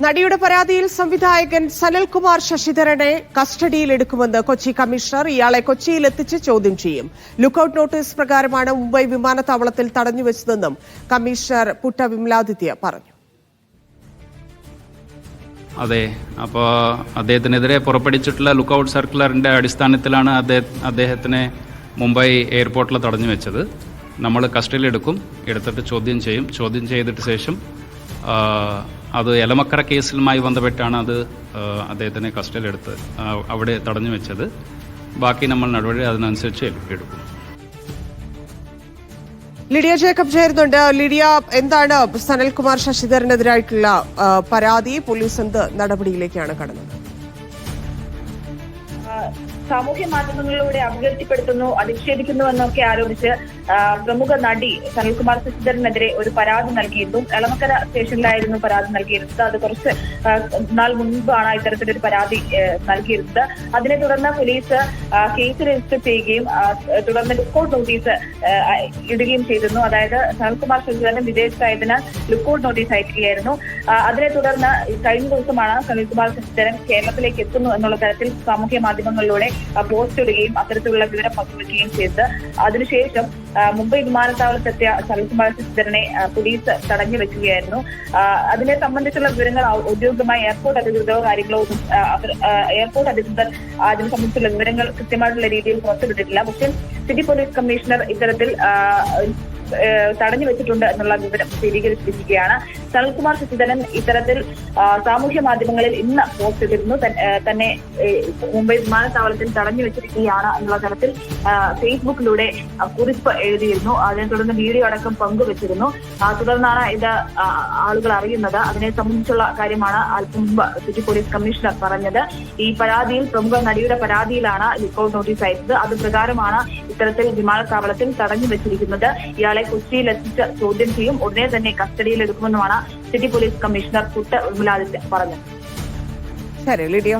നടിയുടെ പരാതിയിൽ സംവിധായകൻ സനൽകുമാർ ശശിധരനെ കസ്റ്റഡിയിലെടുക്കുമെന്ന് കൊച്ചി കമ്മീഷണർ. ഇയാളെ കൊച്ചിയിലെത്തിച്ച് ചോദ്യം ചെയ്യും. ലുക്കൌട്ട് നോട്ടീസ് പ്രകാരമാണ് മുംബൈ വിമാനത്താവളത്തിൽ തടഞ്ഞുവെച്ചതെന്നും കമ്മീഷണർ പുട്ട വിമലാദിത്യ പറഞ്ഞു. അതെ, അപ്പോൾ അദ്ദേഹത്തിനെതിരെ പുറപ്പെടുവിച്ചിട്ടുള്ള ലുക്കൌട്ട് സർക്കുലറിന്റെ അടിസ്ഥാനത്തിലാണ് അദ്ദേഹത്തിനെ മുംബൈ എയർപോർട്ടിൽ തടഞ്ഞു വെച്ചത്. നമ്മൾ കസ്റ്റഡിയിലെടുക്കും, എടുത്തിട്ട് ചോദ്യം ചെയ്യും. ചോദ്യം ചെയ്തിട്ട് ശേഷം അത് എലമക്കര കേസിലുമായി ബന്ധപ്പെട്ടാണ് അദ്ദേഹത്തിനെ കസ്റ്റഡിയിലെടുത്ത് അവിടെ തടഞ്ഞു വെച്ചത്. ബാക്കി നമ്മൾ നടപടി അതിനനുസരിച്ച് എടുക്കും. ലിഡിയ ജേക്കബ് ചേരുന്നുണ്ട്. ലിഡിയ, എന്താണ് സനൽകുമാർ ശശിധരനെതിരായിട്ടുള്ള പരാതി? പോലീസ് എന്ത് നടപടിയിലേക്കാണ് കടന്നത്? സാമൂഹ്യ മാധ്യമങ്ങളിലൂടെ അപകീർത്തിപ്പെടുത്തുന്നു, അധിക്ഷേപിക്കുന്നു എന്നൊക്കെ ആരോപിച്ച് പ്രമുഖ നടി സനൽകുമാർ ശശിധരനെതിരെ ഒരു പരാതി നൽകിയിരുന്നു. എളമക്കര സ്റ്റേഷനിലായിരുന്നു പരാതി നൽകിയിരുന്നത്. അത് കുറച്ച് നാൾ മുൻപാണ് ഇത്തരത്തിലൊരു പരാതി നൽകിയിരുന്നത്. അതിനെ തുടർന്ന് പോലീസ് കേസ് രജിസ്റ്റർ ചെയ്യുകയും തുടർന്ന് ലുക്കൌട്ട് നോട്ടീസ് ഇടുകയും ചെയ്തിരുന്നു. അതായത് സനൽകുമാർ ശശിധരൻ വിദേശത്തായതിനാൽ ലുക്കൌട്ട് നോട്ടീസ് അയക്കുകയായിരുന്നു. അതിനെ തുടർന്ന് കഴിഞ്ഞ ദിവസമാണ് സനൽകുമാർ ശശിധരൻ കേരളത്തിലേക്ക് എത്തുന്നു എന്നുള്ള തരത്തിൽ സാമൂഹ്യ മാധ്യമങ്ങളിലൂടെ പോസ്റ്റ് ഇടുകയും അത്തരത്തിലുള്ള വിവരം പങ്കുവയ്ക്കുകയും ചെയ്തത്. അതിനുശേഷം മുംബൈ വിമാനത്താവളത്തെത്തിയ സനൽകുമാർ ശശിധരനെ പോലീസ് തടഞ്ഞു വെക്കുകയായിരുന്നു. അതിനെ സംബന്ധിച്ചുള്ള വിവരങ്ങൾ ഔദ്യോഗികമായി എയർപോർട്ട് അധികൃതരോ കാര്യങ്ങളോ എയർപോർട്ട് അധികൃതർ അതിനെ സംബന്ധിച്ചുള്ള വിവരങ്ങൾ കൃത്യമായിട്ടുള്ള രീതിയിൽ പുറത്തുവിട്ടിട്ടില്ല. പക്ഷേ സിറ്റി പോലീസ് കമ്മീഷണർ ഇത്തരത്തിൽ തടഞ്ഞു വെച്ചിട്ടുണ്ട് എന്നുള്ള വിവരം സ്ഥിരീകരിച്ചിരിക്കുകയാണ്. സനൽകുമാർ ശശിധരൻ ഇത്തരത്തിൽ സാമൂഹ്യ മാധ്യമങ്ങളിൽ ഇന്ന് പോസ്റ്റ് ചെയ്തിരുന്നു. തന്നെ മുംബൈ വിമാനത്താവളത്തിൽ തടഞ്ഞു വെച്ചിരിക്കുകയാണ് എന്നുള്ള തരത്തിൽ ഫേസ്ബുക്കിലൂടെ കുറിപ്പ് എഴുതിയിരുന്നു. അതിനെ തുടർന്ന് വീഡിയോ അടക്കം പങ്കുവച്ചിരുന്നു. തുടർന്നാണ് ഇത് ആളുകൾ അറിയുന്നത്. അതിനെ സംബന്ധിച്ചുള്ള കാര്യമാണ് അല്പം മുമ്പ് സിറ്റി പോലീസ് കമ്മീഷണർ പറഞ്ഞത്. ഈ പരാതിയിൽ പ്രമുഖ നടിയുടെ പരാതിയിലാണ് ലുക്കൌട്ട് നോട്ടീസ് അയച്ചത്. അത് പ്രകാരമാണ് ഇത്തരത്തിൽ വിമാനത്താവളത്തിൽ തടഞ്ഞു വെച്ചിരിക്കുന്നത്. ഇയാളെ കൊച്ചിയിൽ എത്തിച്ച് ചോദ്യം ചെയ്യും. ഉടനെ തന്നെ കസ്റ്റഡിയിലെടുക്കുമെന്നുമാണ് city police commissioner Putta Vimaladitya പറഞ്ഞത്. ശരി ലിഡിയോ.